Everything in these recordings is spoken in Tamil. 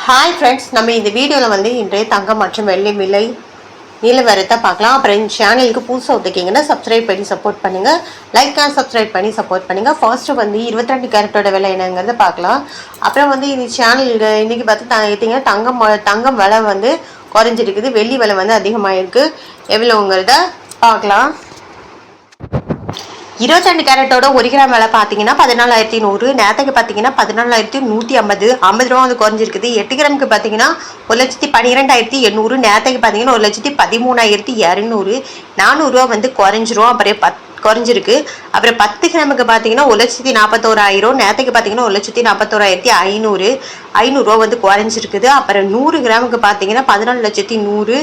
ஹாய் ஃப்ரெண்ட்ஸ், நம்ம இந்த வீடியோவில் வந்து இன்றைய தங்கம் மற்றும் வெள்ளி விலை நிலவரத்தை பார்க்கலாம். அப்புறம் இந்த சேனலுக்கு புதுசாக ஒத்துக்கிங்கன்னா சப்ஸ்கிரைப் பண்ணி சப்போர்ட் பண்ணுங்கள். லைக் அண்ட் சப்ஸ்கிரைப் பண்ணி சப்போர்ட் பண்ணுங்கள். ஃபர்ஸ்ட்டு வந்து 22 கேரட்டோட விலை என்னங்கிறத பார்க்கலாம். அப்புறம் வந்து இந்த சேனல் இன்றைக்கி பார்த்து தங்கம் விலை வந்து குறைஞ்சிருக்குது, வெள்ளி விலை வந்து அதிகமாக இருக்குது. எவ்வளோங்கிறத பார்க்கலாம். 22 கேரட்டோட 1 கிராம் விலை பார்த்தீங்கன்னா 14,100. நேற்றுக்கு பார்த்தீங்கன்னா 14,150 50 ரூபா வந்து குறைஞ்சிருக்குது. 8 கிராமுக்கு பார்த்தீங்கன்னா 1,12,800. நேற்றுக்கு பார்த்தீங்கன்னா 1,13,200. 400 ரூபா வந்து குறைஞ்சிரும். அப்புறம் குறைஞ்சிருக்கு. அப்புறம் 10 கிராமுக்கு பார்த்தீங்கன்னா 1,41,000. நேற்றுக்கு பார்த்தீங்கன்னா 1,41,500. 500 ரூபா வந்து குறைஞ்சிருக்குது. அப்புறம் 100 கிராமுக்கு பார்த்தீங்கன்னா 14,100.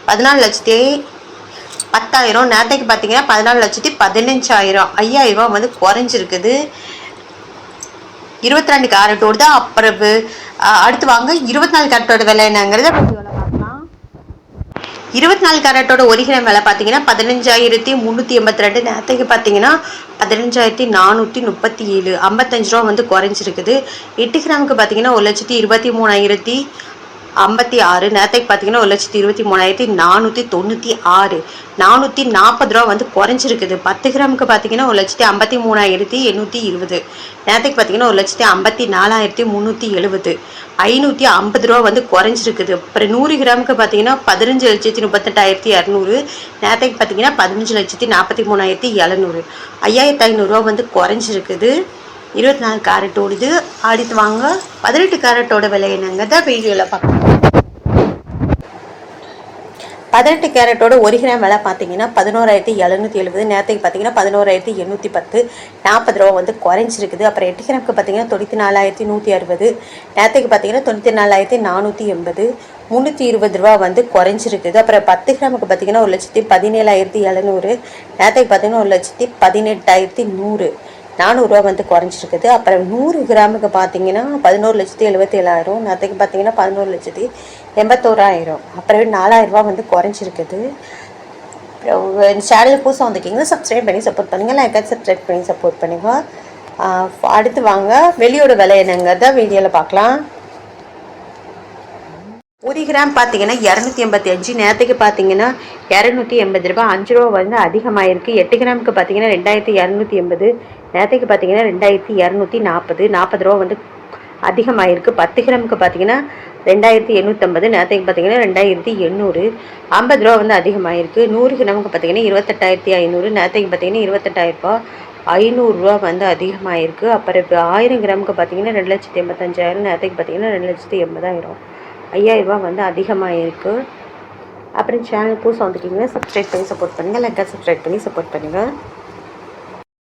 14,10,000. நேரத்துக்கு பார்த்தீங்கன்னா 14,15,000. 5,000 ரூபா வந்து குறைஞ்சிருக்குது. 22 கேரட்டோடு தான். அப்புறம் அடுத்து வாங்க 24 கேரட்டோட விலை என்னங்கிறத பார்க்கலாம். 24 கேரட்டோட 1 கிராம் விலை பார்த்தீங்கன்னா 15,382. நேரத்துக்கு பார்த்தீங்கன்னா 15,437. 55 ரூபா வந்து குறைஞ்சிருக்குது. 8 கிராமுக்கு பார்த்தீங்கன்னா 1,23,056. நேரத்துக்கு பார்த்தீங்கன்னா 1,23,496. 440 ரூபா வந்து குறைஞ்சிருக்குது. 10 கிராமுக்கு பார்த்தீங்கன்னா 1,53,820. நேரத்துக்கு பார்த்தீங்கன்னா 1,54,370. 550 ரூபா வந்து குறைஞ்சிருக்குது. அப்புறம் 100 கிராமுக்கு பார்த்தீங்கன்னா 15,38,200. நேரத்துக்கு பார்த்தீங்கன்னா 15,43,700. 5,500 ரூபா வந்து குறைஞ்சிருக்குது. 24 கேரட்டோடுது. அடுத்து வாங்க 18 கேரட்டோட விலை என்னங்கிறத வீடியோவில் பார்க்கலாம். 18 கேரட்டோட 1 கிராம் விலை பார்த்தீங்கன்னா 11,770. நேரத்துக்கு பார்த்தீங்கன்னா 11,810. 40 ரூபா வந்து குறைஞ்சிருக்குது. அப்புறம் 8 கிராமுக்கு பார்த்தீங்கன்னா 94,160. நேரத்துக்கு பார்த்தீங்கன்னா 94,480. 320 ரூபா வந்து குறைஞ்சிருக்குது. அப்புறம் 10 கிராமுக்கு பார்த்தீங்கன்னா 1,17,700. நேரத்துக்கு பார்த்தீங்கன்னா 1,18,100. 400 ரூபா வந்து குறைஞ்சிருக்குது. அப்புறம் 100 கிராமுக்கு பார்த்தீங்கன்னா 11,77,000. நேரத்துக்கு பார்த்தீங்கன்னா 11,81,000. அப்புறம் 4,000 ரூபா வந்து குறைஞ்சிருக்குது. அப்புறம் இந்த சேனலுக்கு புதுசாக வந்துக்கிங்கன்னா சப்ஸ்கிரைப் பண்ணி சப்போர்ட் பண்ணுங்கள். லைக் சப்ஸ்கிரைப் பண்ணி சப்போர்ட் பண்ணுங்கள். அடுத்து வாங்க வெளியோட விலை என்னங்கிறத வீடியோவில் பார்க்கலாம். 1 கிராம் பார்த்தீங்கன்னா 285. நேரத்துக்கு பார்த்தீங்கன்னா 280 ரூபா. 5 ரூபா வந்து அதிகமாகிருக்கு. 8 கிராமுக்கு பார்த்தீங்கன்னா 2,280. நேரத்துக்கு பார்த்தீங்கன்னா 2,240. 40 ரூபா வந்து அதிகமாகிருக்கு. 10 கிராமுக்கு பார்த்தீங்கன்னா 2,850. நேரத்துக்கு பார்த்தீங்கன்னா 2,800. 50 ரூபா வந்து அதிகமாகிருக்கு. 100 கிராமுக்கு பார்த்தீங்கன்னா 28,500. நேரத்துக்கு பார்த்தீங்கன்னா 28,000 ரூபா. 500 ரூபா வந்து அதிகமாகிருக்கு. அப்புறம் இப்போ 1000 கிராமுக்கு பார்த்தீங்கன்னா 2,85,000. நேரத்துக்கு பார்த்தீங்கன்னா 2,80,000. 5,000 ரூபா வந்து அதிகமாக இருக்குது. அப்புறம் சேனல் புதுசாக வந்துக்கிங்கன்னா சப்ஸ்கிரைப் பண்ணி சப்போர்ட் பண்ணுங்கள். லைக் சப்ஸ்கிரைப் பண்ணி சப்போர்ட் பண்ணுங்கள்.